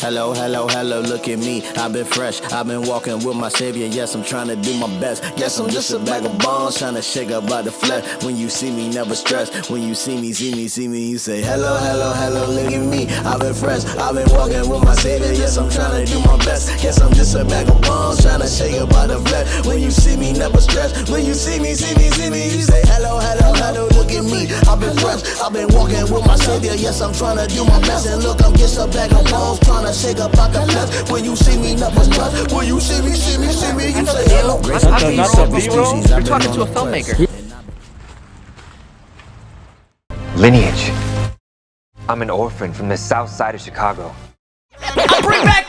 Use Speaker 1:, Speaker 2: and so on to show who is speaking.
Speaker 1: Hello, hello, hello, look at me. I've been fresh, I've been walking with my savior. Yes, I'm trying to do my best. Yes, I'm just a bag of bones trying to shake up by the flesh. When you see me, never stress. When you see me, you say hello, hello, hello, look at me. I've been fresh, I've been walking with my savior. Yes, I'm trying to do my best. Yes, I'm just a bag of bones trying to shake up by the flesh. When you see me, never stress. When you see me, you say hello, hello, hello, look at me. I've been fresh, I've been walking with my savior. Yes, I'm trying to do my best. And look, I'm just a bag of bones trying to shake up out the flesh. When you see me, never stress. When you see me, you say hello.
Speaker 2: How do you know B-roll? You're talking to a filmmaker.
Speaker 3: Lineage. I'm an orphan from the south side of Chicago.
Speaker 4: I'll bring back